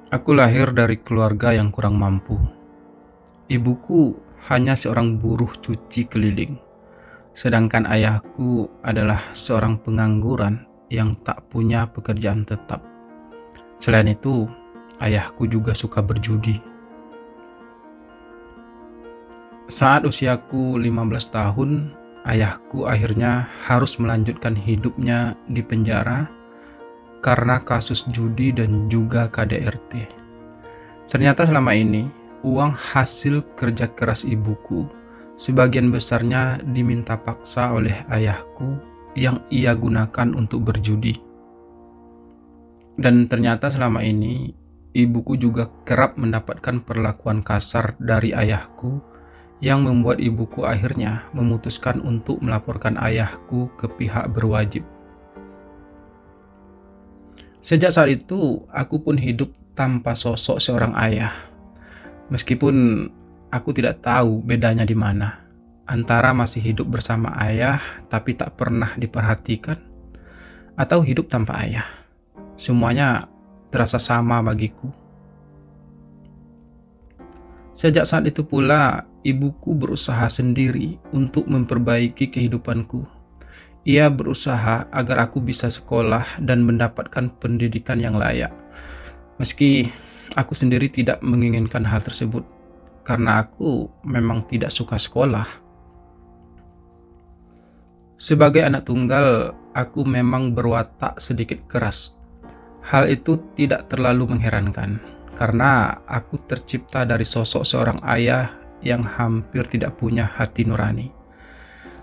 Aku lahir dari keluarga yang kurang mampu. Ibuku hanya seorang buruh cuci keliling, sedangkan ayahku adalah seorang pengangguran yang tak punya pekerjaan tetap. Selain itu, ayahku juga suka berjudi. Saat usiaku 15 tahun, ayahku akhirnya harus melanjutkan hidupnya di penjara karena kasus judi dan juga KDRT. Ternyata selama ini, uang hasil kerja keras ibuku sebagian besarnya diminta paksa oleh ayahku yang ia gunakan untuk berjudi. Dan ternyata selama ini, ibuku juga kerap mendapatkan perlakuan kasar dari ayahku yang membuat ibuku akhirnya memutuskan untuk melaporkan ayahku ke pihak berwajib. Sejak saat itu, aku pun hidup tanpa sosok seorang ayah. Meskipun aku tidak tahu bedanya di mana antara masih hidup bersama ayah tapi tak pernah diperhatikan, atau hidup tanpa ayah. Semuanya terasa sama bagiku. Sejak saat itu pula, ibuku berusaha sendiri untuk memperbaiki kehidupanku. Ia berusaha agar aku bisa sekolah dan mendapatkan pendidikan yang layak. Meski aku sendiri tidak menginginkan hal tersebut, karena aku memang tidak suka sekolah. Sebagai anak tunggal, aku memang berwatak sedikit keras. Hal itu tidak terlalu mengherankan, karena aku tercipta dari sosok seorang ayah yang hampir tidak punya hati nurani.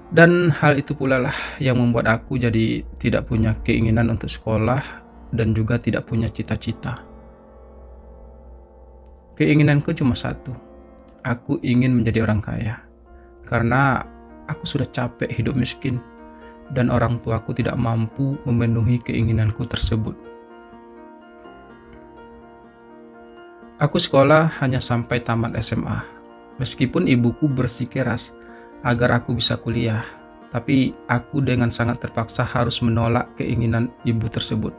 Dan hal itu pula lah yang membuat aku jadi tidak punya keinginan untuk sekolah dan juga tidak punya cita-cita. Keinginanku cuma satu, aku ingin menjadi orang kaya. Karena aku sudah capek hidup miskin dan orang tuaku tidak mampu memenuhi keinginanku tersebut. Aku sekolah hanya sampai tamat SMA, meskipun ibuku bersikeras agar aku bisa kuliah, tapi aku dengan sangat terpaksa harus menolak keinginan ibu tersebut.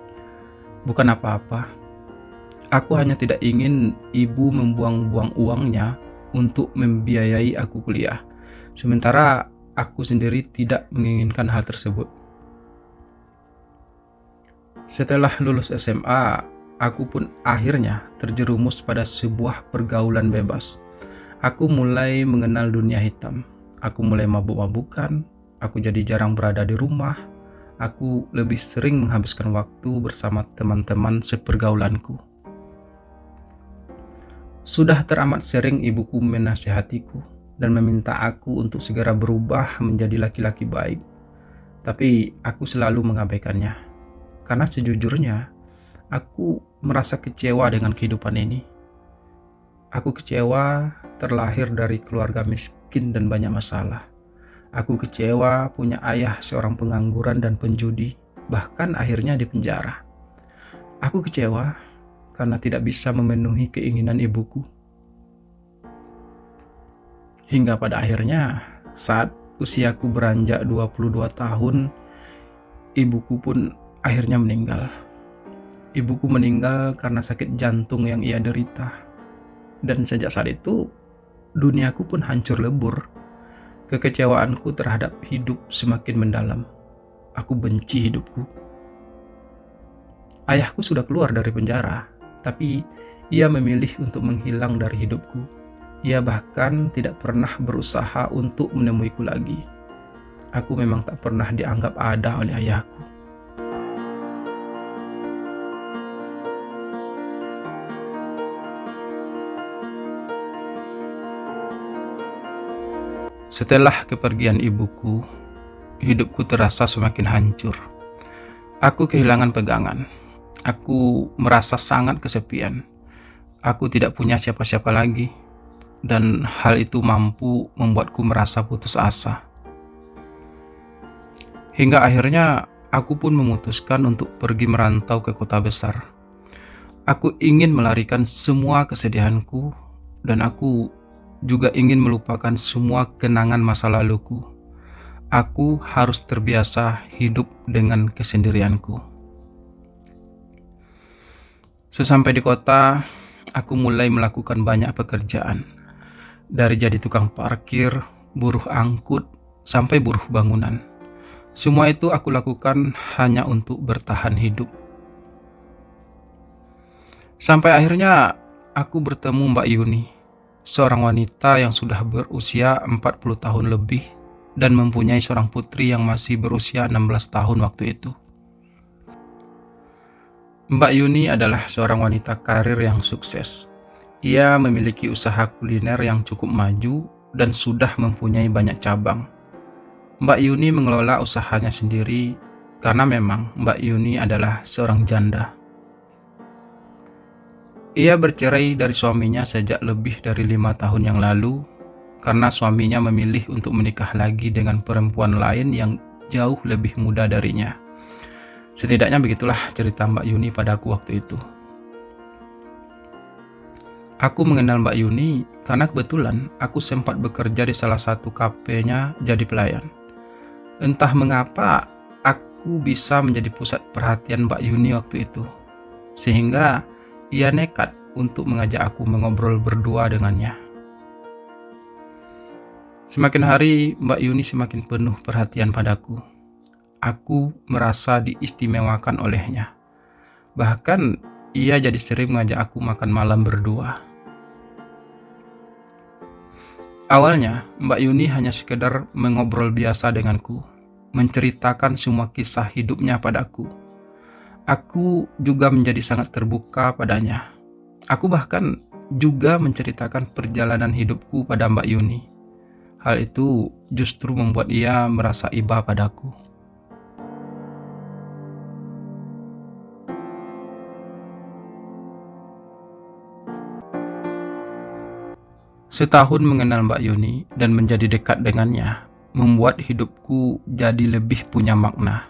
Bukan apa-apa, aku hanya tidak ingin ibu membuang-buang uangnya untuk membiayai aku kuliah, sementara aku sendiri tidak menginginkan hal tersebut. Setelah lulus SMA, aku pun akhirnya terjerumus pada sebuah pergaulan bebas. Aku mulai mengenal dunia hitam. Aku mulai mabuk-mabukan. Aku jadi jarang berada di rumah. Aku lebih sering menghabiskan waktu bersama teman-teman sepergaulanku. Sudah teramat sering ibuku menasihatiku dan meminta aku untuk segera berubah menjadi laki-laki baik. Tapi aku selalu mengabaikannya. Karena sejujurnya, aku merasa kecewa dengan kehidupan ini. Aku kecewa terlahir dari keluarga miskin dan banyak masalah. Aku kecewa punya ayah seorang pengangguran dan penjudi, bahkan akhirnya di penjara. Aku kecewa karena tidak bisa memenuhi keinginan ibuku. Hingga pada akhirnya, saat usiaku beranjak 22 tahun, ibuku pun akhirnya meninggal. Ibuku meninggal karena sakit jantung yang ia derita. Dan sejak saat itu, duniaku pun hancur lebur. Kekecewaanku terhadap hidup semakin mendalam. Aku benci hidupku. Ayahku sudah keluar dari penjara, tapi ia memilih untuk menghilang dari hidupku. Ia bahkan tidak pernah berusaha untuk menemuiku lagi. Aku memang tak pernah dianggap ada oleh ayahku. Setelah kepergian ibuku, hidupku terasa semakin hancur. Aku kehilangan pegangan. Aku merasa sangat kesepian. Aku tidak punya siapa-siapa lagi, dan hal itu mampu membuatku merasa putus asa. Hingga akhirnya aku pun memutuskan untuk pergi merantau ke kota besar. Aku ingin melarikan semua kesedihanku, dan aku juga ingin melupakan semua kenangan masa laluku. Aku harus terbiasa hidup dengan kesendirianku. Sesampai di kota, aku mulai melakukan banyak pekerjaan. Dari jadi tukang parkir, buruh angkut, sampai buruh bangunan. Semua itu aku lakukan hanya untuk bertahan hidup. Sampai akhirnya aku bertemu Mbak Yuni, seorang wanita yang sudah berusia 40 tahun lebih dan mempunyai seorang putri yang masih berusia 16 tahun waktu itu. Mbak Yuni adalah seorang wanita karir yang sukses. Ia memiliki usaha kuliner yang cukup maju dan sudah mempunyai banyak cabang. Mbak Yuni mengelola usahanya sendiri karena memang Mbak Yuni adalah seorang janda. Ia bercerai dari suaminya sejak lebih dari 5 tahun yang lalu karena suaminya memilih untuk menikah lagi dengan perempuan lain yang jauh lebih muda darinya. Setidaknya begitulah cerita Mbak Yuni padaku waktu itu. Aku mengenal Mbak Yuni karena kebetulan aku sempat bekerja di salah satu kafenya jadi pelayan. Entah mengapa aku bisa menjadi pusat perhatian Mbak Yuni waktu itu, sehingga ia nekat untuk mengajak aku mengobrol berdua dengannya. Semakin hari Mbak Yuni semakin penuh perhatian padaku. Aku merasa diistimewakan olehnya. Bahkan ia jadi sering mengajak aku makan malam berdua. Awalnya Mbak Yuni hanya sekedar mengobrol biasa denganku, menceritakan semua kisah hidupnya padaku. Aku juga menjadi sangat terbuka padanya. Aku bahkan juga menceritakan perjalanan hidupku pada Mbak Yuni. Hal itu justru membuat ia merasa iba padaku. Setahun mengenal Mbak Yuni dan menjadi dekat dengannya, membuat hidupku jadi lebih punya makna.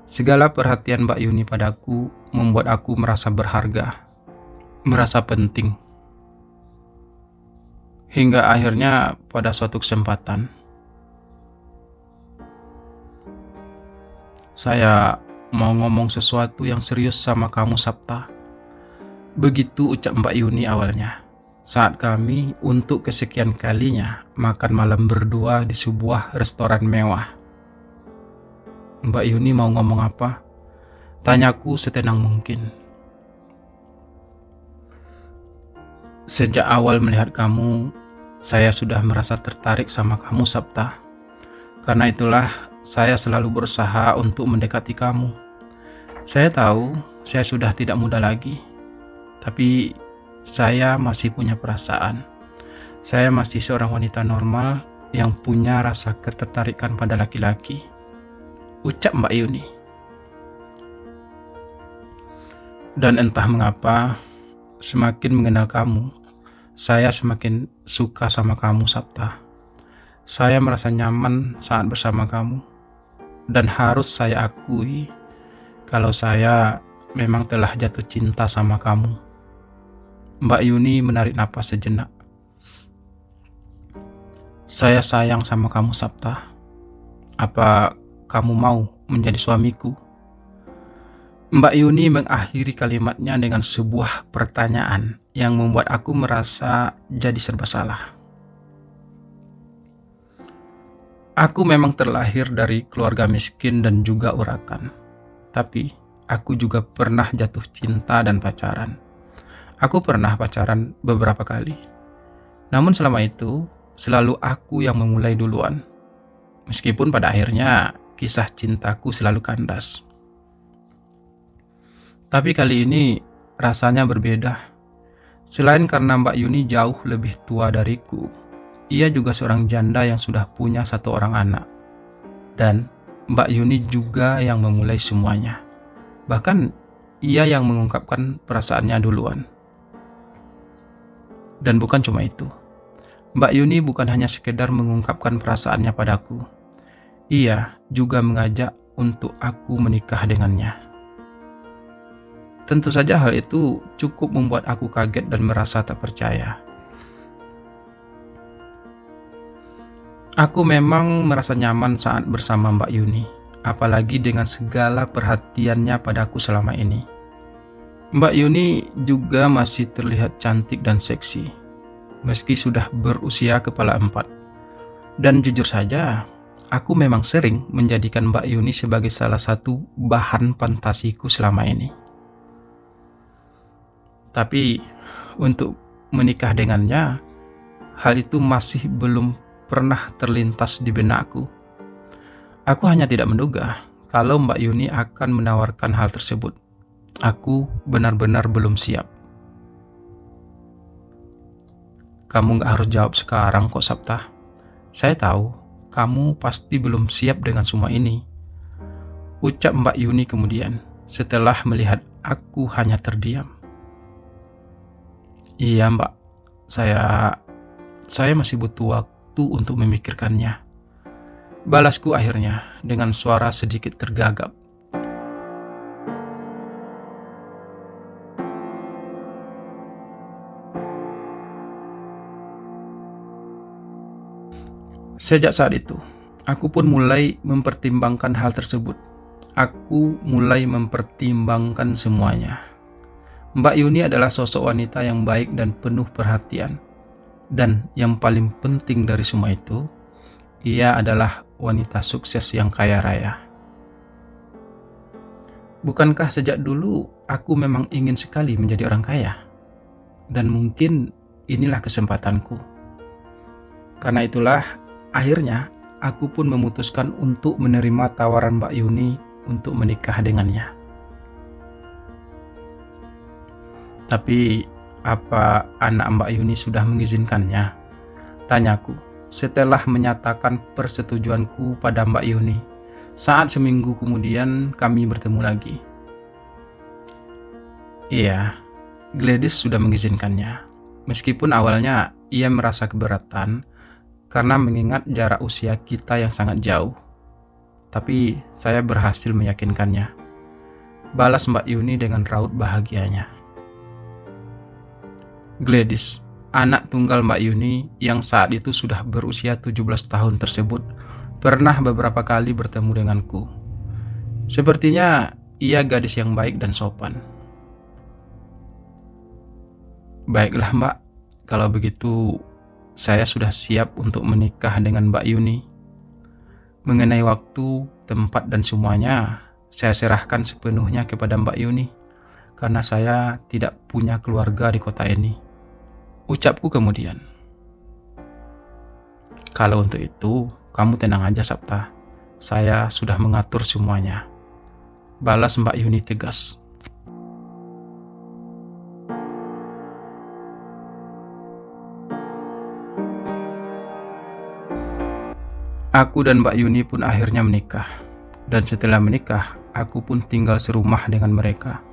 Segala perhatian Mbak Yuni padaku membuat aku merasa berharga, merasa penting. Hingga akhirnya pada suatu kesempatan, saya mau ngomong sesuatu yang serius sama kamu, Sapta. Begitu ucap Mbak Yuni awalnya, saat kami untuk kesekian kalinya makan malam berdua di sebuah restoran mewah. Mbak Yuni mau ngomong apa? Tanyaku setenang mungkin. Sejak awal melihat kamu, saya sudah merasa tertarik sama kamu, Sapta. Karena itulah saya selalu berusaha untuk mendekati kamu. Saya tahu saya sudah tidak muda lagi, tapi saya masih punya perasaan. Saya masih seorang wanita normal yang punya rasa ketertarikan pada laki-laki, ucap Mbak Yuni. Dan entah mengapa, semakin mengenal kamu, saya semakin suka sama kamu, Sapta. Saya merasa nyaman saat bersama kamu. Dan harus saya akui, kalau saya memang telah jatuh cinta sama kamu. Mbak Yuni menarik napas sejenak. Saya sayang sama kamu, Sapta. Apa kamu mau menjadi suamiku? Mbak Yuni mengakhiri kalimatnya dengan sebuah pertanyaan yang membuat aku merasa jadi serba salah. Aku memang terlahir dari keluarga miskin dan juga urakan. Tapi aku juga pernah jatuh cinta dan pacaran. Aku pernah pacaran beberapa kali. Namun selama itu, selalu aku yang memulai duluan. Meskipun pada akhirnya kisah cintaku selalu kandas. Tapi kali ini rasanya berbeda. Selain karena Mbak Yuni jauh lebih tua dariku, ia juga seorang janda yang sudah punya satu orang anak. Dan Mbak Yuni juga yang memulai semuanya. Bahkan ia yang mengungkapkan perasaannya duluan. Dan bukan cuma itu. Mbak Yuni bukan hanya sekedar mengungkapkan perasaannya padaku. Ia juga mengajak untuk aku menikah dengannya. Tentu saja hal itu cukup membuat aku kaget dan merasa tak percaya. Aku memang merasa nyaman saat bersama Mbak Yuni, apalagi dengan segala perhatiannya padaku selama ini. Mbak Yuni juga masih terlihat cantik dan seksi, meski sudah berusia kepala empat. Dan jujur saja, aku memang sering menjadikan Mbak Yuni sebagai salah satu bahan fantasiku selama ini. Tapi untuk menikah dengannya, hal itu masih belum pernah terlintas di benakku. Aku hanya tidak menduga kalau Mbak Yuni akan menawarkan hal tersebut. Aku benar-benar belum siap. Kamu gak harus jawab sekarang kok, Sapta. Saya tahu kamu pasti belum siap dengan semua ini, ucap Mbak Yuni kemudian setelah melihat aku hanya terdiam. Iya Mbak, saya masih butuh waktu untuk memikirkannya. Balasku akhirnya dengan suara sedikit tergagap. Sejak saat itu, aku pun mulai mempertimbangkan hal tersebut. Aku mulai mempertimbangkan semuanya. Mbak Yuni adalah sosok wanita yang baik dan penuh perhatian. Dan yang paling penting dari semua itu, ia adalah wanita sukses yang kaya raya. Bukankah sejak dulu aku memang ingin sekali menjadi orang kaya? Dan mungkin inilah kesempatanku. Karena itulah, akhirnya aku pun memutuskan untuk menerima tawaran Mbak Yuni untuk menikah dengannya. Tapi apa anak Mbak Yuni sudah mengizinkannya? Tanyaku setelah menyatakan persetujuanku pada Mbak Yuni. Saat seminggu kemudian kami bertemu lagi. Iya, Gladys sudah mengizinkannya. Meskipun awalnya ia merasa keberatan karena mengingat jarak usia kita yang sangat jauh. Tapi saya berhasil meyakinkannya. Balas Mbak Yuni dengan raut bahagianya. Gladys, anak tunggal Mbak Yuni yang saat itu sudah berusia 17 tahun tersebut, pernah beberapa kali bertemu denganku. Sepertinya ia gadis yang baik dan sopan. Baiklah Mbak, kalau begitu saya sudah siap untuk menikah dengan Mbak Yuni. Mengenai waktu, tempat, dan semuanya, saya serahkan sepenuhnya kepada Mbak Yuni, karena saya tidak punya keluarga di kota ini, ucapku kemudian. Kalau untuk itu, kamu tenang aja Sapta, saya sudah mengatur semuanya, balas Mbak Yuni tegas. Aku dan Mbak Yuni pun akhirnya menikah. Dan setelah menikah, aku pun tinggal serumah dengan mereka,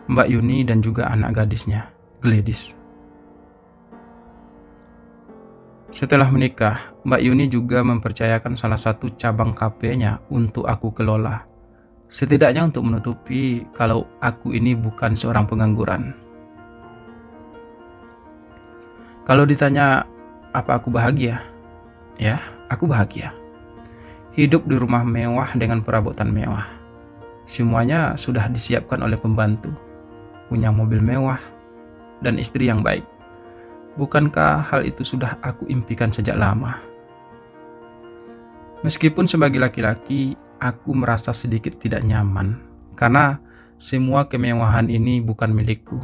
Mbak Yuni dan juga anak gadisnya, Gladys. Setelah menikah, Mbak Yuni juga mempercayakan salah satu cabang kafenya untuk aku kelola. Setidaknya untuk menutupi kalau aku ini bukan seorang pengangguran. Kalau ditanya apa aku bahagia? Ya, aku bahagia. Hidup di rumah mewah dengan perabotan mewah. Semuanya sudah disiapkan oleh pembantu. Punya mobil mewah dan istri yang baik. Bukankah hal itu sudah aku impikan sejak lama? Meskipun sebagai laki-laki, aku merasa sedikit tidak nyaman karena semua kemewahan ini bukan milikku.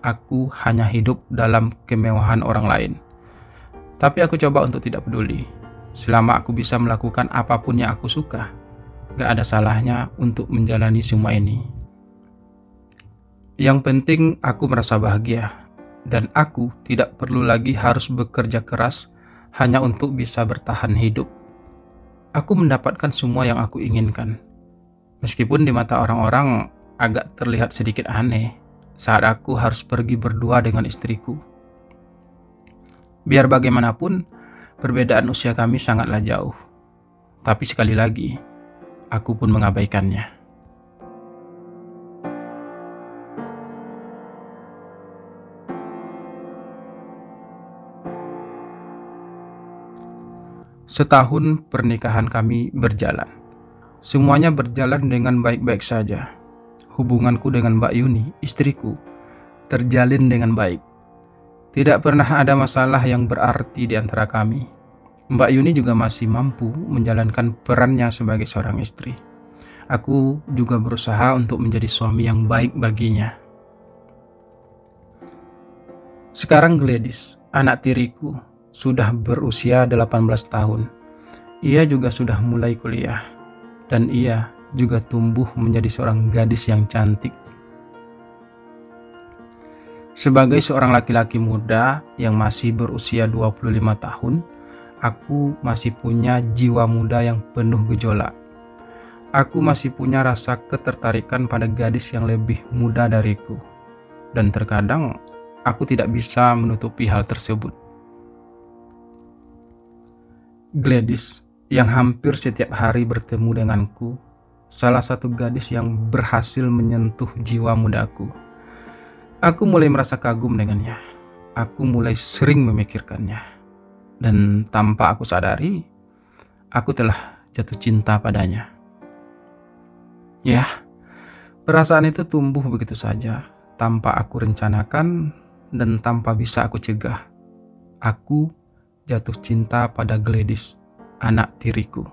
Aku hanya hidup dalam kemewahan orang lain. Tapi aku coba untuk tidak peduli. Selama aku bisa melakukan apapun yang aku suka, gak ada salahnya untuk menjalani semua ini. Yang penting aku merasa bahagia, dan aku tidak perlu lagi harus bekerja keras hanya untuk bisa bertahan hidup. Aku mendapatkan semua yang aku inginkan. Meskipun di mata orang-orang agak terlihat sedikit aneh saat aku harus pergi berdua dengan istriku. Biar bagaimanapun, perbedaan usia kami sangatlah jauh. Tapi sekali lagi, aku pun mengabaikannya. Setahun pernikahan kami berjalan. Semuanya berjalan dengan baik-baik saja. hubunganku dengan Mbak Yuni, istriku, terjalin dengan baik. Tidak pernah ada masalah yang berarti di antara kami. Mbak Yuni juga masih mampu menjalankan perannya sebagai seorang istri. Aku juga berusaha untuk menjadi suami yang baik baginya. Sekarang Gladys, anak tiriku, sudah berusia 18 tahun. Ia juga sudah mulai kuliah, dan ia juga tumbuh menjadi seorang gadis yang cantik. Sebagai seorang laki-laki muda yang masih berusia 25 tahun, aku masih punya jiwa muda yang penuh gejolak. Aku masih punya rasa ketertarikan pada gadis yang lebih muda dariku, dan terkadang aku tidak bisa menutupi hal tersebut. Gladys, yang hampir setiap hari bertemu denganku, salah satu gadis yang berhasil menyentuh jiwa mudaku. Aku mulai merasa kagum dengannya. Aku mulai sering memikirkannya. Dan tanpa aku sadari, aku telah jatuh cinta padanya. Ya, perasaan itu tumbuh begitu saja, tanpa aku rencanakan dan tanpa bisa aku cegah. Aku jatuh cinta pada Gladys, anak tiriku.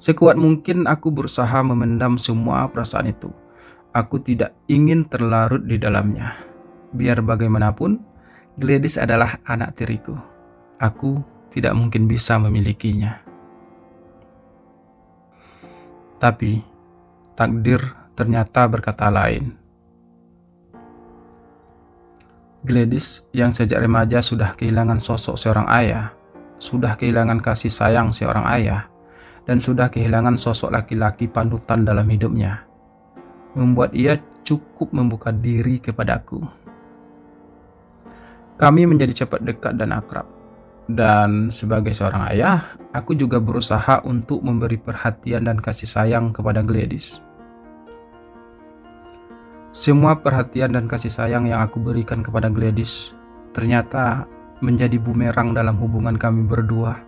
Sekuat mungkin aku berusaha memendam semua perasaan itu. Aku tidak ingin terlarut di dalamnya. Biar bagaimanapun, Gladys adalah anak tiriku. Aku tidak mungkin bisa memilikinya. Tapi, takdir ternyata berkata lain. Gladys yang sejak remaja sudah kehilangan sosok seorang ayah, sudah kehilangan kasih sayang seorang ayah, dan sudah kehilangan sosok laki-laki panutan dalam hidupnya, membuat ia cukup membuka diri kepadaku. Kami menjadi cepat dekat dan akrab. Dan sebagai seorang ayah, aku juga berusaha untuk memberi perhatian dan kasih sayang kepada Gladys. Semua perhatian dan kasih sayang yang aku berikan kepada Gladys ternyata menjadi bumerang dalam hubungan kami berdua.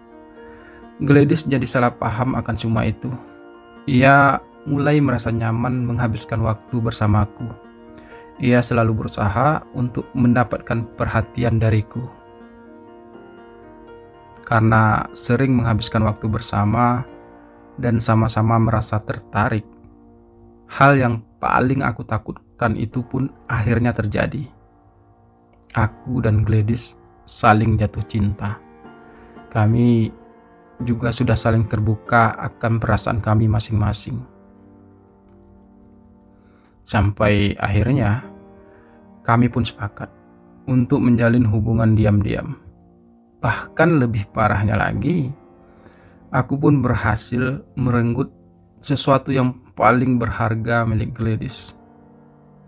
Gladys jadi salah paham akan semua itu. Ia mulai merasa nyaman menghabiskan waktu bersamaku. Ia selalu berusaha untuk mendapatkan perhatian dariku. Karena sering menghabiskan waktu bersama dan sama-sama merasa tertarik, hal yang paling aku takutkan itu pun akhirnya terjadi. Aku dan Gladys saling jatuh cinta. Kami juga sudah saling terbuka akan perasaan kami masing-masing. Sampai akhirnya kami pun sepakat untuk menjalin hubungan diam-diam. Bahkan lebih parahnya lagi, aku pun berhasil merenggut sesuatu yang paling berharga milik Gladys.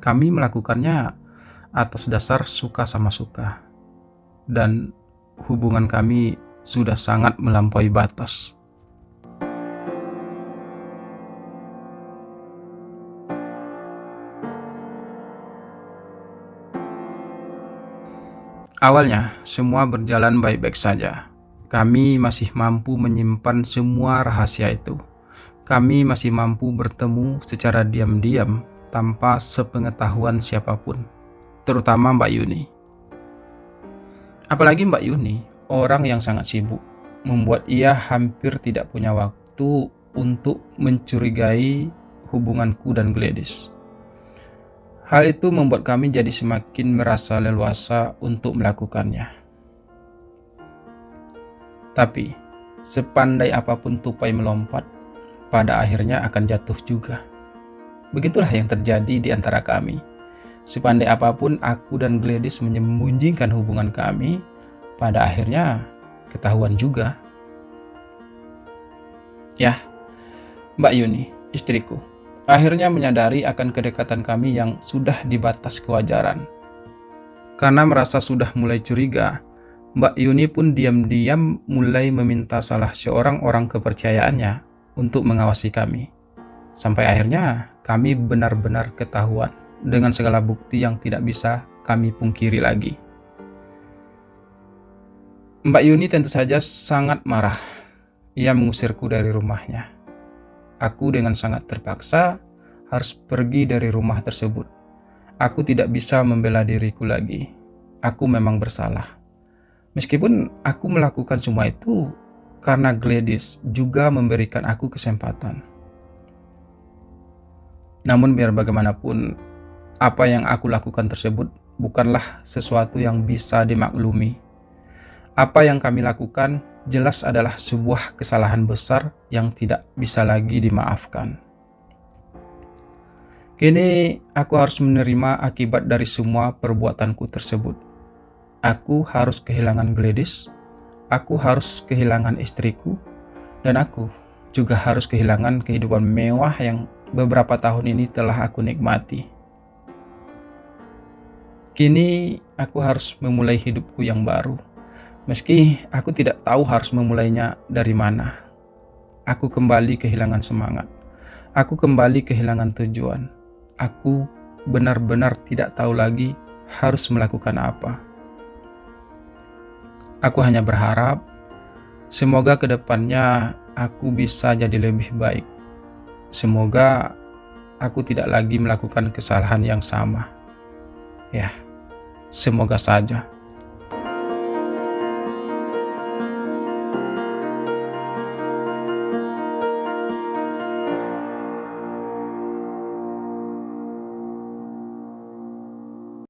Kami melakukannya atas dasar suka sama suka, dan hubungan kami sudah sangat melampaui batas. Awalnya, semua berjalan baik-baik saja. Kami masih mampu menyimpan semua rahasia itu. Kami masih mampu bertemu secara diam-diam tanpa sepengetahuan siapapun, terutama Mbak Yuni. Apalagi Mbak Yuni, orang yang sangat sibuk, membuat ia hampir tidak punya waktu untuk mencurigai hubunganku dan Gladys. Hal itu membuat kami jadi semakin merasa leluasa untuk melakukannya. Tapi, sepandai apapun tupai melompat, pada akhirnya akan jatuh juga. Begitulah yang terjadi di antara kami. Sepandai apapun aku dan Gladys menyembunyikan hubungan kami, pada akhirnya ketahuan juga. Ya, Mbak Yuni, istriku, akhirnya menyadari akan kedekatan kami yang sudah di batas kewajaran. Karena merasa sudah mulai curiga, Mbak Yuni pun diam-diam mulai meminta salah seorang orang kepercayaannya untuk mengawasi kami. Sampai akhirnya kami benar-benar ketahuan dengan segala bukti yang tidak bisa kami pungkiri lagi. Mbak Yuni tentu saja sangat marah. Ia mengusirku dari rumahnya. Aku dengan sangat terpaksa harus pergi dari rumah tersebut. Aku tidak bisa membela diriku lagi. Aku memang bersalah. Meskipun aku melakukan semua itu karena Gladys juga memberikan aku kesempatan. Namun biar bagaimanapun, apa yang aku lakukan tersebut bukanlah sesuatu yang bisa dimaklumi. Apa yang kami lakukan jelas adalah sebuah kesalahan besar yang tidak bisa lagi dimaafkan. Kini aku harus menerima akibat dari semua perbuatanku tersebut. Aku harus kehilangan Gladys, aku harus kehilangan istriku, dan aku juga harus kehilangan kehidupan mewah yang beberapa tahun ini telah aku nikmati. Kini aku harus memulai hidupku yang baru. Meski aku tidak tahu harus memulainya dari mana. Aku kembali kehilangan semangat. Aku kembali kehilangan tujuan. Aku benar-benar tidak tahu lagi harus melakukan apa. Aku hanya berharap semoga kedepannya aku bisa jadi lebih baik. Semoga aku tidak lagi melakukan kesalahan yang sama. Ya, semoga saja.